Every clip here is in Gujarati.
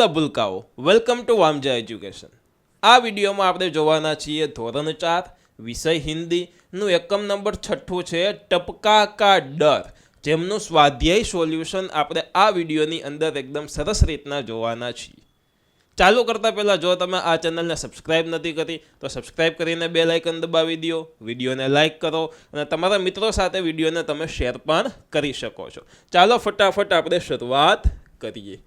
વાલા ભૂલકાઓ, વેલકમ ટુ વામજા એજ્યુકેશન। આ વિડીયોમાં આપણે જોવાના છીએ ધોરણ 4 વિષય હિન્દીનું એકમ નંબર 6 છે ટપકા કા ડર, જેમનું સ્વાધ્યાય સોલ્યુશન આપણે આ વિડીયોની અંદર એકદમ સરસ રીતના જોવાના છીએ। ચાલુ કરતા પહેલાં જો તમે આ ચેનલને સબસ્ક્રાઇબ નથી કરી તો સબસ્ક્રાઇબ કરીને બેલ આઇકન દબાવી દો, વિડીયોને લાઇક કરો અને તમારા મિત્રો સાથે વિડીયોને તમે શેર પણ કરી શકો છો। ચાલો ફટાફટ આપણે શરૂઆત કરીએ।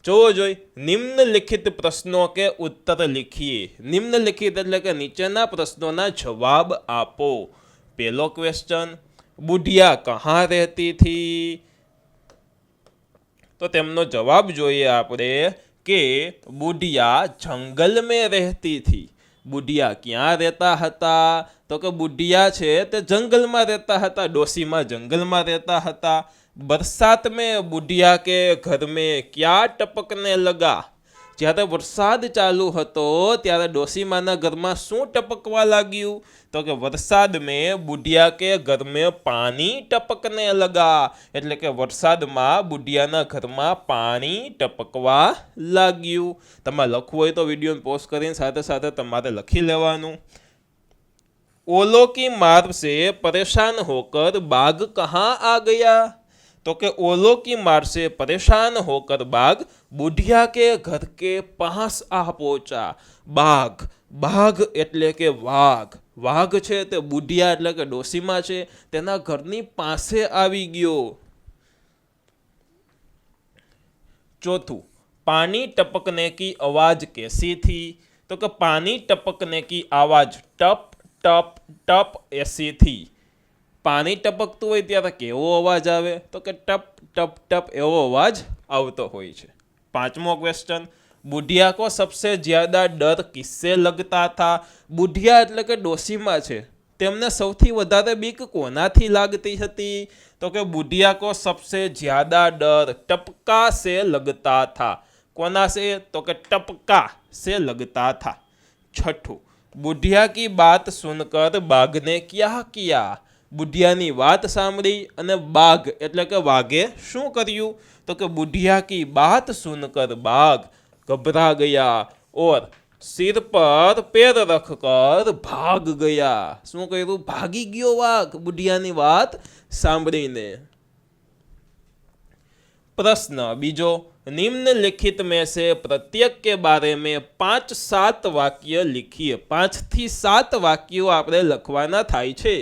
જોવો જોઈ, નિમ્નલિખિત પ્રશ્નોं के उत्तर लिखिए। निम्नलिखित એટલે કે નીચેના પ્રશ્નોના જવાબ આપો। પહેલો ક્વેશ્ચન, બુઢિયા કહાં રહેતી थी? તો તેમનો જવાબ જોઈએ આપણે કે બુઢિયા જંગલ में रहती थी। બુઢિયા ક્યાં રહેતા હતા? તો કે બુઢિયા છે તે જંગલમાં રહેતા હતા, ડોસીમાં જંગલમાં રહેતા હતા। बरसात में बुढ़िया के घर में क्या टपकने लगा? જ્યારે વરસાદ ચાલુ હતો ત્યારે ડોસીમાના ઘરમાં શું ટપકવા લાગ્યું? તો કે વરસાદ મેં બુઢિયા કે ઘર મેં પાણી ટપકને લગા, એટલે કે વરસાદમાં બુઢિયાના ઘરમાં પાણી ટપકવા લાગ્યું। તમારે લખવું હોય તો વિડીયોને પોઝ કરીને સાથે સાથે તમારે લખી લેવાનું। ओलों की मार से परेशान होकर बाघ कहाँ आ गया? तो के ओलों की मार से परेशान होकर बाघ बुढ़िया के घर के पास आ पहुंचा। बाघ, बाघ એટલે કે વાઘ, વાઘ છે તે બુઢિયા એટલે કે ડોસીમાં છે તેના ઘરની પાસે આવી ગયો। चौथું, पानी टपकने की आवाज कैसी थी? तो कि पानी टपकने की आवाज टप टप टप ऐसी थी। पानी टपकતું હોય ત્યારે કેવો અવાજ આવે? તો કે ટપ ટપ ટપ એવો અવાજ આવતો હોય છે। પાંચમો ક્વેશ્ચન, બુઢિયા को सबसे ज्यादा डर किससे लगता था? બુઢિયા એટલે કે ડોસીમાં છે તેમને સૌથી વધારે બીક કોનાથી લાગતી હતી? તો કે બુઢિયા को सबसे ज्यादा डर टपका से लगता था। कोना से? तो कि टपका से लगता था। छठું, बुढ़िया की बात सुनकर बाघ ने क्या किया? बुढ़ियानी बात सांभળી અને બાઘ એટલે કે વાઘે શું કર્યું? તો કે बुढ़िया की बात सुनकर बाघ घबरा गया और सिर पर पैर रखकर भाग गया। શું કર્યું? ભાગી ગયો વાઘ बुढ़ियानी बात सांभળીને। प्रश्न बीजो, निम्नलिखित में से प्रत्येक के बारे में 5-7 वाक्य लिखिए। 5 થી 7 વાક્યો આપણે લખવાના થાય છે।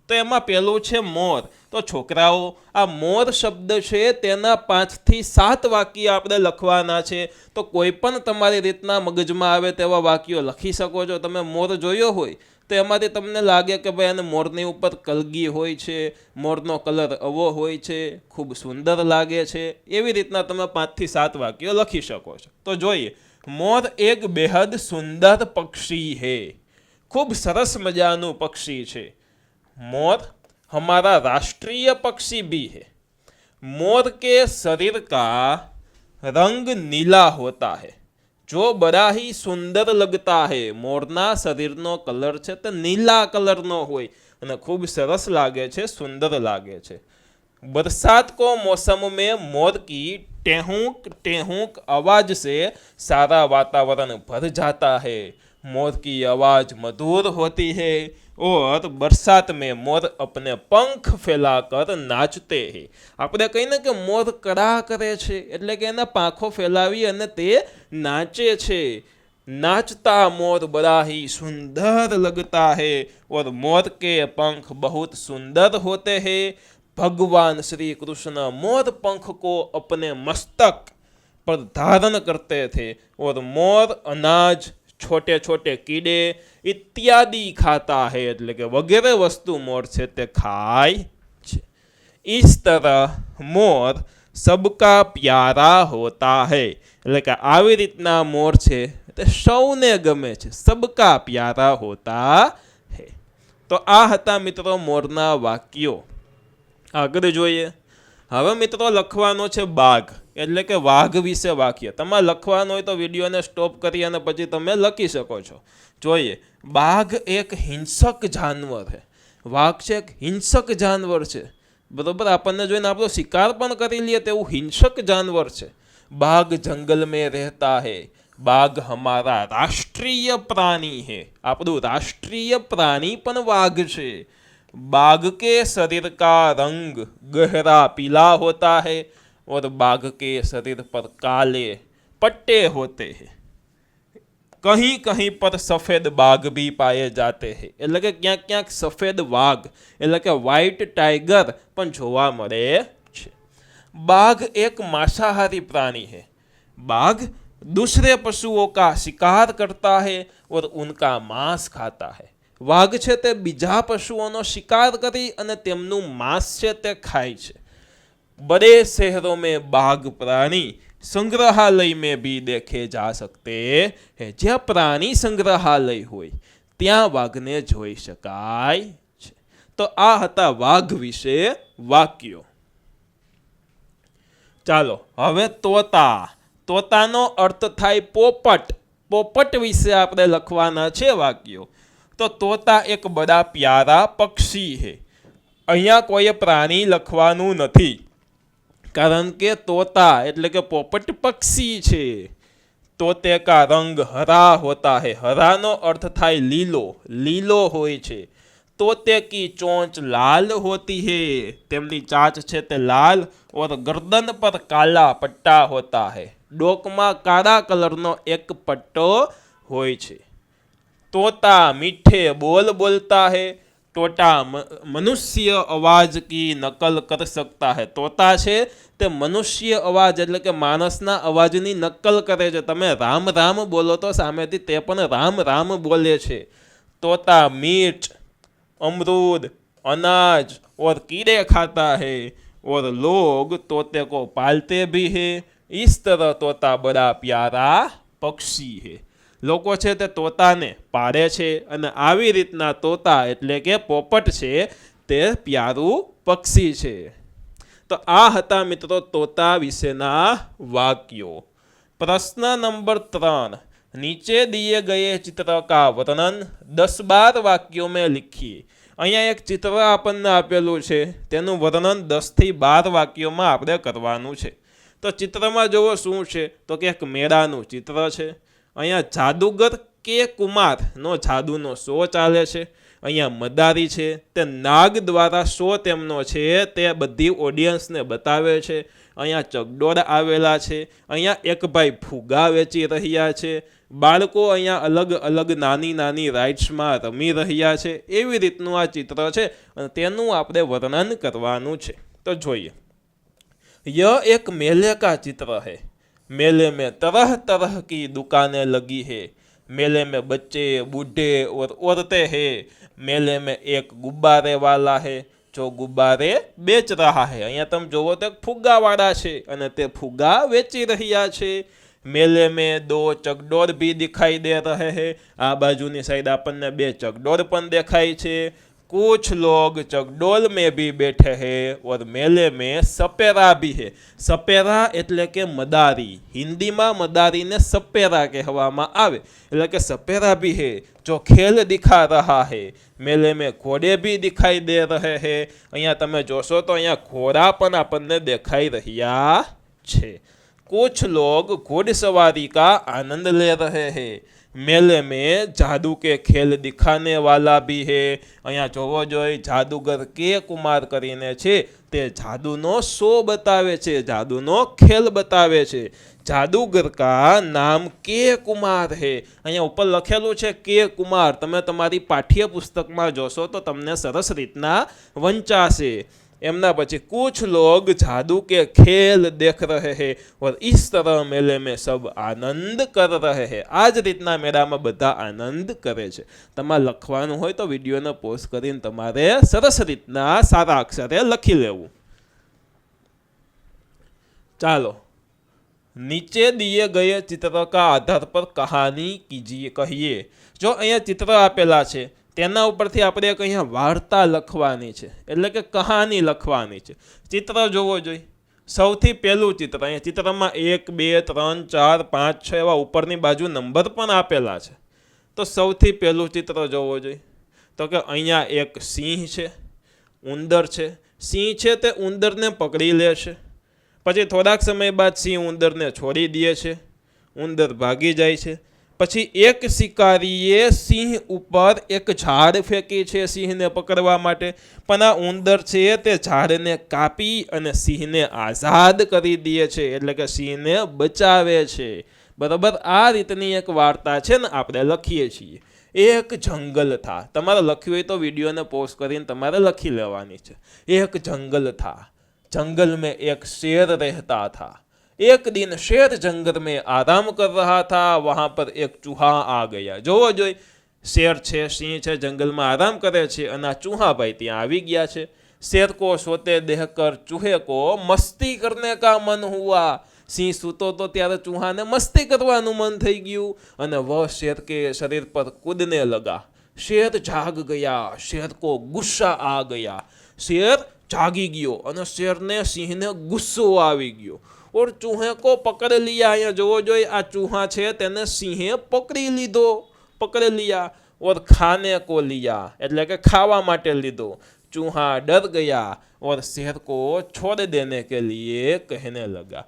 તો એમાં પહેલું છે મોર। તો છોકરાઓ આ મોર શબ્દ છે તેના 5 થી 7 વાક્ય આપણે લખવાના છે। તો કોઈ પણ તમારી રીતના મગજમાં આવે તેવા વાક્યો લખી શકો છો। તમે મોર જોયો હોય તો એમાંથી તમને લાગે કે ભાઈ આને મોરની ઉપર કલગી હોય છે, મોરનો કલર આવો હોય છે, ખૂબ સુંદર લાગે છે, એવી રીતના તમે 5 થી 7 વાક્યો લખી શકો છો। તો જોઈએ, મોર એક બેહદ સુંદર પક્ષી है। ખૂબ સરસ મજાનું પક્ષી છે। मोर हमारा राष्ट्रीय पक्षी भी है। मोर के शरीर का रंग नीला होता है जो बड़ा ही सुंदर लगता है। मोरना शरीरनो कलर छे तो नीला कलरनो होय अने खूब सरस लागे छे, सुंदर लागे छे। बरसात को मौसम में मोर की टेहूक टेहूक आवाज से सारा वातावरण भर जाता है। मोर की आवाज मधुर होती है और बरसात में मोर अपने पंख फैलाकर नाचते हैं। આપણે કહીને કે મોર કડા કરે છે એટલે કે એના પાંખો ફેલાવી અને તે નાચે છે। नाचता मोर बड़ा ही सुंदर लगता है और मोर के पंख बहुत सुंदर होते हैं। भगवान श्री कृष्ण मोर पंख को अपने मस्तक पर धारण करते थे और मोर अनाज, छोटे छोटे कीड़े इत्यादि खाता है, એટલે કે વગેરે વસ્તુ મોર છે તે ખાય છે। इस तरह मोर सबका प्यारा होता है, એટલે કે આવી રીતના મોર છે તે સૌને ગમે છે। सबका प्यारा होता है। તો આ હતા મિત્રો મોરના વાક્યો। આગળ જોઈએ। હવે મિત્રો લખવાનો છે બાઘ એટલે કે વાઘ વિશે વાક્ય। તમારે લખવાનું હોય તો વિડીયોને સ્ટોપ કરી અને પછી તમે લખી શકો છો। જોઈએ, બાઘ એક હિંસક જાનવર છે। વાઘ છે એક હિંસક જાનવર છે, બરોબર। આપણને જોઈને આપણો શિકાર પણ કરી લે તેવું હિંસક જાનવર છે। बाघ जंगल में रहता है, बाघ हमारा राष्ट्रीय प्राणी है। આપણું રાष्ट्रीय प्राणी પણ વાઘ છે। बाघ के शरीर का रंग गहरा पीला होता है और बाघ के शरीर पर काले पट्टे होते हैं। कहीं कहीं पर सफेद बाघ भी पाए जाते हैं। એટલે કે ક્યાંક ક્યાંક સફેદ વાઘ એટલે કે વ્હાઇટ ટાઈગર પણ જોવા મળે છે। बाघ एक मांसाहारी प्राणी है। बाघ दूसरे पशुओं का शिकार करता है और उनका मांस खाता है। વાઘ છે તે બીજા પશુઓનો શિકાર કરી અને તેમનું માંસ છે તે ખાય છે। बड़े शहरों में बाघ प्राणी संग्रहालय में भी देखे जा सकते हैं। જ્યાં પ્રાણી સંગ્રહાલય હોય ત્યાં વાઘને જોઈ શકાય છે। તો આ હતા વાઘ વિશે વાક્યો। ચાલો હવે તોતા। તોતાનો અર્થ થાય પોપટ। પોપટ વિશે આપણે લખવાના છે વાક્યો। તો તોતા એક બડા પ્યારા પક્ષી છે। અહીંયા કોઈ પ્રાણી લખવાનું નથી, કારણ કે તોતા એટલે કે પોપટ પક્ષી છે। तोते का रंग हरा होता है। हरानो अर्थ थाय लीलो, लीलो होय छे। तोते की चोंच लाल होती है। तेमनी चांच छे ते लाल और गर्दन पर काला पट्टा होता है। डोकमा काला कलरनो एक पट्टो होय छे। तोता मीठे बोल बोलता है। तोता मनुष्य अवाज की नकल कर सकता है। तोता छे ते मनुष्य अवाज एटले के मानसना अवाजनी नकल करे छे। तमे राम राम बोलो तो सामेथी ते पण राम राम बोले छे। तोता मीठ, अमरूद, अनाज और कीड़े खाता है और लोग तोते को पालते भी है। इस तरह तोता बड़ा प्यारा पक्षी है। લોકો છે તે તોતાને પાડે છે અને આવી રીતના તોતા એટલે કે પોપટ છે તે પ્યારું પક્ષી છે। તો આ હતા મિત્રો તોતા વિશેના વાક્યો। પ્રશ્ન નંબર 3, नीचे दिए गए चित्र का वर्णन 10-12 वाक्यों में लिखिए। અહીંયા એક ચિત્ર આપણને આપેલું છે, તેનું વર્ણન 10 થી 12 વાક્યોમાં આપણે કરવાનું છે। તો ચિત્રમાં જોવો શું છે, તો કે એક મેળાનું ચિત્ર છે। અહીંયા જાદુગર કે કુમારનો જાદુનો શો ચાલે છે। અહીંયા મદારી છે તે નાગ દ્વારા શો તેમનો છે તે બધી ઓડિયન્સને બતાવે છે। અહીંયા ચકડોળ આવેલા છે। અહીંયા એક ભાઈ ફુગા વેચી રહ્યા છે। બાળકો અહીંયા અલગ અલગ નાની નાની રાઇડ્સમાં રમી રહ્યા છે। એવી રીતનું આ ચિત્ર છે અને તેનું આપણે વર્ણન કરવાનું છે। તો જોઈએ, यह एक मेले का चित्र है। मेले में तरह तरह की दुकानें लगी है। मेले में बच्चे, बूढ़े और औरतें हैं। मेले में एक गुब्बारे वाला है जो गुब्बारे बेच रहा है। अहींया तमे जोवो तो फुग्गा वाला छे अने ते फुग्गा वेची रह्या छे। मेले में 2 चकडोर भी दिखाई दे रहे हैं। आ बाजुनी साइड आपने 2 चकडोर पण देखाय छे। कुछ लोग चकडोल में भी बैठे हैं और मेले में सपेरा भी है। सपेरा एटले के मदारी। हिंदी में मदारी ने सपेरा कहेवामां आवे, एटले के सपेरा भी है जो खेल दिखा रहा है। मेले में घोड़े भी दिखाई दे रहे हैं। अहींया तमे जोशो तो अहींया घोड़ा पण आपने देखाई रह्या छे। कुछ लोग घोड़सवारी का आनंद ले रहे हैं। मेले में जादू के खेल दिखाने वाला भी है। अहींया जोवो जोई जादूगर के कुमार करीने छे ते जादूनो शो बतावे छे, जादूनो खेल बतावे छे। जादूगर का नाम के कुमार है। अहींया उपर लखेलुं छे के कुमार। तमे तमारी पाठ्यपुस्तकमां जोशो तो तमने सरस रीतना वंचाशे। एमना पछी कुछ लोग जादू के खेल देख रहे हैं और इस तरह मेले में सब आनंद कर रहे हैं। आज रीतना मेला में बधा आनंद करे छे। तमारे लखवानुं होय तो विडियोने पॉज करीने तमारे सरस रीतना सारा अक्षरे लखी लेवुं। चालो नीचे दिए गए चित्र का आधार पर कहानी कीजिए कहिए। जो अहींया चित्र आपेला छे तेना उपरथी आपणे एक अहींया वार्ता लखवानी छे, एटले के कहानी लखवानी छे। चित्र जोवो जोईए। सौथी पहेलुं चित्र, अहींया चित्रमां 1, 2, 3, 4, 5, 6 एवा उपरनी बाजू नंबर पण आपेला छे। तो सौथी पहेलुं चित्र जोवो जोईए। तो के अहींया एक सिंह छे, उंदर छे। सिंह छे ते उंदरने पकड़ी लेशे। પછી થોડાક સમય બાદ સિંહ ઉંદરને છોડી દે છે, ઉંદર ભાગી જાય છે। પછી એક શિકારીએ સિંહ ઉપર એક ઝાડ ફેંકી છે સિંહને પકડવા માટે, પણ આ ઉંદર છે તે ઝાડને કાપી અને સિંહને આઝાદ કરી દે છે, એટલે કે સિંહને બચાવે છે। બરાબર, આ રીતની એક વાર્તા છે ને આપણે લખીએ છીએ। એક જંગલ था, તમારે લખ્યું હોય તો વિડીયોને પોઝ કરીને તમારે લખી લેવાની છે। એક जंगल था, जंगल में एक शेर रहता था। एक दिन शेर जंगल में आराम कर रहा था, वहां पर एक चूहा आ गया। જોવો જોઈ, शेर છે, સિંહ છે, જંગલમાં આરામ કરે છે અને આ ચૂહાભાઈ ત્યાં આવી ગયા છે। शेर को सोते देखकर चूहे को मस्ती करने का मन हुआ। સિંહ સૂતો તો ત્યારે ચૂહાને મસ્તી કરવાનું મન થઈ ગયું અને વહ शेर के शरीर पर कूदने लगा। शेर जाग गया, शेर को गुस्सा आ गया। शेर जागी गयो અને शेरને સિંહને ગુસ્સો આવી ગયો और चूहे को पकड़ लिया। અહીંયા જોવો જોઈએ, આ ચૂહા છે તેને સિંહે પકડી लिया और खाने को लिया, એટલે કે ખાવા માટે લીધો। चूहा डर गया और शेर को छोड़ देने के लिए कहने लगा।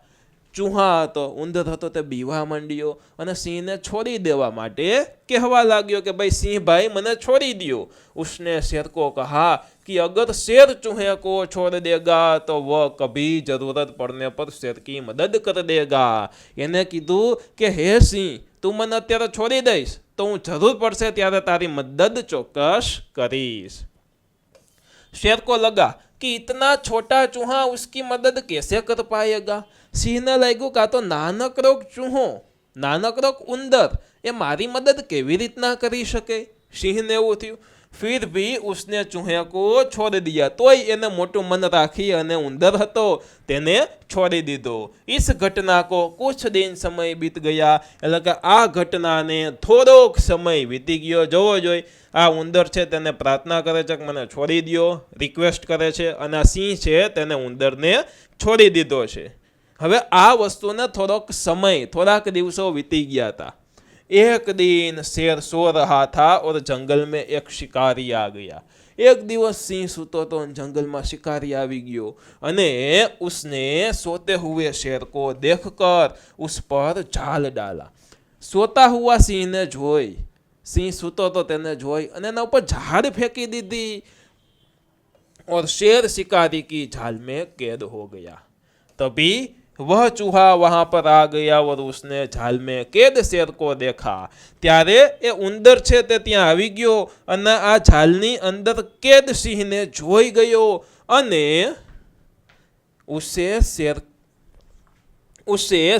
चूहा હતો, ઉંદર હતો, તે બીવા માંડ્યો અને સિંહને છોડી દેવા માટે કહેવા લાગ્યો કે ભાઈ સિંહ ભાઈ મને छोड़ी दियो। उसने शेर को कहा कि अगर शेर चूहे को छोड़ देगा तो वह कभी जरूरत पड़ने पर शेर की मदद कर देगा। એને કીધું કે હે સિંહ, તું મને અત્યારે છોડી દઈશ તો હું જરૂર પડશે ત્યારે તારી મદદ ચોક્કસ કરીશ। शेर को लगा कि इतना छोटा चूहा उसकी मदद कैसे कर पाएगा। સિંહને લાગ્યું કે આ તો નાનકડો ચૂહો, નાનકડો ઉંદર એ મારી મદદ કેવી રીતના કરી શકે। સિંહને એવું થયું। फिर भी उसने चूहे को छोड़ दिया, तोय એને મોટું મન રાખી અને ઉંદર હતો તેને છોડી દીધો। इस घटना को कुछ दिन समय बीत गया, એટલે કે આ ઘટનાને થોડોક સમય વીતી ગયો। જોવો જોઈ, આ ઉંદર છે તેને પ્રાર્થના કરે છે કે મને છોડી દો, રિક્વેસ્ટ કરે છે અને આ સિંહ છે તેને ઉંદરને છોડી દીધો છે। હવે આ વસ્તુને થોડોક સમય, થોડાક દિવસો વીતી ગયા હતા। एक दिन शेर सो रहा था और जंगल में एक शिकारी आ गया। एक दिवस सिंह सूतो तो जंगल में शिकारी આવી ગયો અને उसने सोते हुए शेर को देखकर उस पर जाल डाला। सोता हुआ सिंह ने જોઈ, सिंह सूतो तो તેને જોઈ અને એના ઉપર ઝાડ ફેંકી દીધી और शेर शिकारी की जाल में कैद हो गया। तभी वह चूहा वहां पर आ गया और उसने जाल में कैद शेर को देखा। ત્યારે એ ઉંદર છે તે ત્યાં આવી ગયો અને આ જાલની અંદર કેદ સિંહને જોઈ ગયો અને उसे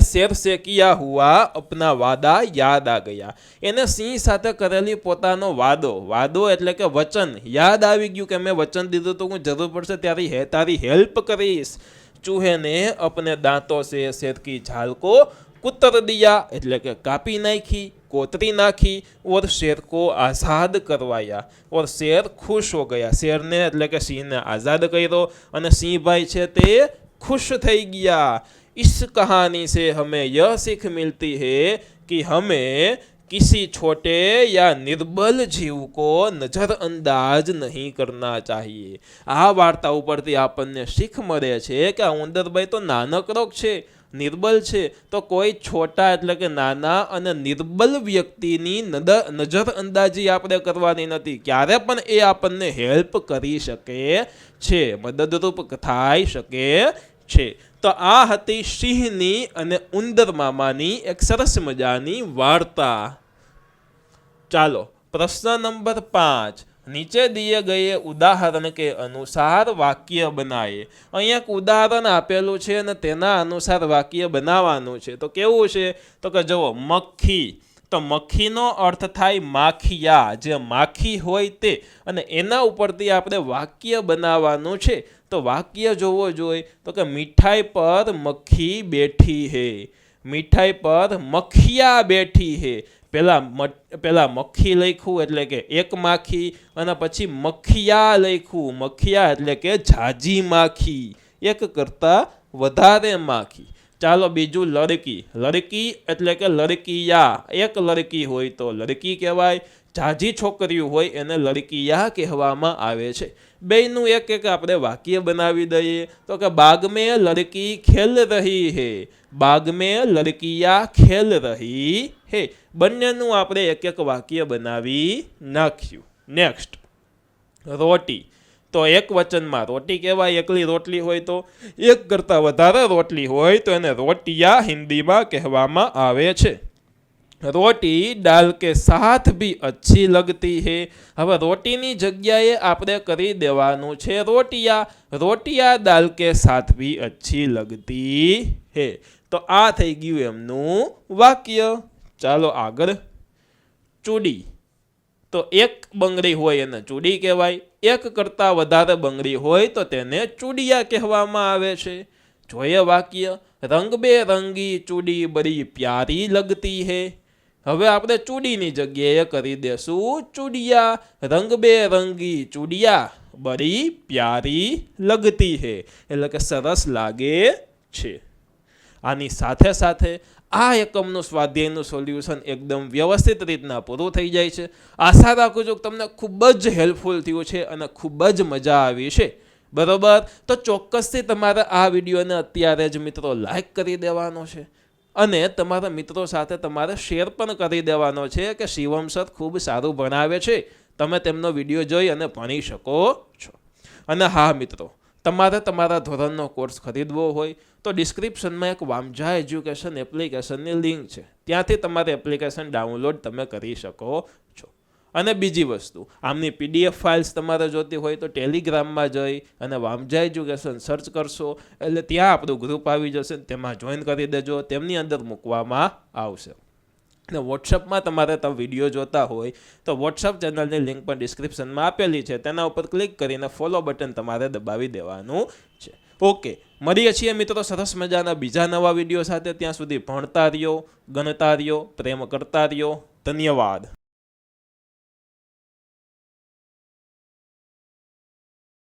शेर से किया हुआ अपना वादा याद आ गया। એને સિંહ સાથે કરેલી પોતાનો વાદો એટલે કે વચન યાદ આવી ગયું કે મેં વચન દીધું તો હું જરૂર પડશે ત્યારે તારી હેલ્પ કરીશ। चूहे ने अपने दांतों से शेर की झाल को कुतर दिया, એટલે કે કાપી નાખી, કોતરી નાખી और शेर को आज़ाद करवाया और शेर खुश हो गया। शेरने એટલે કે સિંહને આઝાદ કર્યો અને સિંહ ભાઈ છે તે खुश થઈ ગયા। इस कहानी से हमें यह सीख मिलती है कि हमें किसी छोटे या निर्बल जीव को नजरअंदाज नहीं करना चाहिए। आ वार्ता उपरथी आपने सीख मळे छे कि आ उंदरभाई तो नानकड़ो छे, निर्बल छे, तो कोई छोटा એટલે કે નાના અને નિર્બલ વ્યક્તિની નજરઅંદાજી આપણે કરવાની નથી। ક્યારે પણ એ આપણને હેલ્પ કરી શકે છે, મદદરૂપ થઈ શકે છે। તો આ હતી સિંહની અને ઉંદર મામાની એક સરસ મજાની વાર્તા। ચાલો પ્રશ્ન નંબર 5, नीचे दिए गए उदाहरण के अनुसार वाक्य बनाए। अहीं एक उदाहरण आपेलू छे अने तेना अनुसार वाक्य बनावानुं छे। तो केवुं छे तो के जो मक्खी, तो मक्खीनो अर्थ थाय माखिया, जे माखी होय ते, अने एना उपरथी आपणे वाक्य बनावानुं छे। तो वाक्य जोवो जोईए तो के मिठाई पर मक्खी बैठी है, मिठाई पर मक्खिया बैठी है। पेला मक्खी लख्યું એટલે કે એક માખી અને પછી મક્ખિયા લખ્યું, મક્ખિયા એટલે કે ઝાઝી માખી, એક કરતા વધારે માખી। ચાલો બીજું લડકી. લડકી એટલે કે લડકીયા. એક લડકી હોય તો લડકી કહેવાય, ઝાઝી છોકરીઓ હોય એને લડકીયા કહેવામાં આવે છે. બેયનું એક એક આપણે વાક્ય બનાવી દઈએ તો કે બાગ મેં લડકી ખેલ રહી હે, બાગ મેં લડકીયા ખેલ રહી હે. બંનેનું આપણે એક એક વાક્ય બનાવી નાખ્યું. નેક્સ્ટ રોટી. તો એક વચનમાં રોટી કહેવાય, એકલી રોટલી હોય તો. એક કરતાં વધારે રોટલી હોય તો એને રોટિયા હિન્દીમાં કહેવામાં આવે છે. રોટી દાલ કે સાથ ભી અચ્છી લગતી હે. હવે રોટીની જગ્યાએ આપણે કરી દેવાનું છે રોટિયા. રોટિયા દાલ કે સાથ ભી અચ્છી લગતી હે. તો આ થઈ ગયું એમનું વાક્ય. ચાલો આગળ. ચૂડી. તો એક બંગડી હોય એને ચૂડી કહેવાય, એક કરતાં વધારે બંગડી હોય તો તેને ચૂડિયા કહેવામાં આવે છે. જોઈએ વાક્ય. રંગબેરંગી ચૂડી બડી પ્યારી લગતી હે. હવે આપણે ચૂડીની જગ્યાએ કરી દેશું ચૂડિયા. રંગબેરંગી ચૂડિયા બડી પ્યારી લગતી હે, એટલે કે સરસ લાગે છે. આની સાથે સાથે આ એકમનું સ્વાધ્યાયનું સોલ્યુશન એકદમ વ્યવસ્થિત રીતના પૂરું થઈ જાય છે. આશા રાખું છું કે તમને ખૂબ જ હેલ્પફુલ થયું છે અને ખૂબ જ મજા આવી છે. બરોબર, તો ચોક્કસથી તમારે આ વિડીયોને અત્યારે જ મિત્રો લાઈક કરી દેવાનો છે અને તમારા મિત્રો સાથે તમારે શેર પણ કરી દેવાનો છે કે શિવમ સર ખૂબ સારું ભણાવે છે, તમે તેમનો વિડીયો જોઈ અને ભણી શકો છો. અને હા મિત્રો, તમારે તમારા ધોરણનો કોર્સ ખરીદવો હોય તો ડિસ્ક્રિપ્શનમાં એક વામજા એજ્યુકેશન એપ્લિકેશનની લિંક છે, ત્યાંથી તમારે એપ્લિકેશન ડાઉનલોડ તમે કરી શકો છો. અને બીજી વસ્તુ, આમની PDF ફાઇલ્સ તમારે જોતી હોય તો ટેલિગ્રામમાં જઈ અને વામજા એજ્યુકેશન સર્ચ કરશો એટલે ત્યાં આપણું ગ્રુપ આવી જશે, તેમાં જોઈન કરી દેજો, તેમની અંદર મૂકવામાં આવશે. અને વોટ્સઅપમાં તમારે તમે વિડીયો જોતા હોય તો વોટ્સઅપ ચેનલની લિંક પણ ડિસ્ક્રિપ્શનમાં આપેલી છે, તેના ઉપર ક્લિક કરીને ફોલો બટન તમારે દબાવી દેવાનું છે. ઓકે, મળીએ છીએ મિત્રો સરસ મજાના બીજા નવા વિડીયો સાથે. ત્યાં સુધી ભણતા રહ્યો, ગણતા રહ્યો, પ્રેમ કરતા રહ્યો. ધન્યવાદ.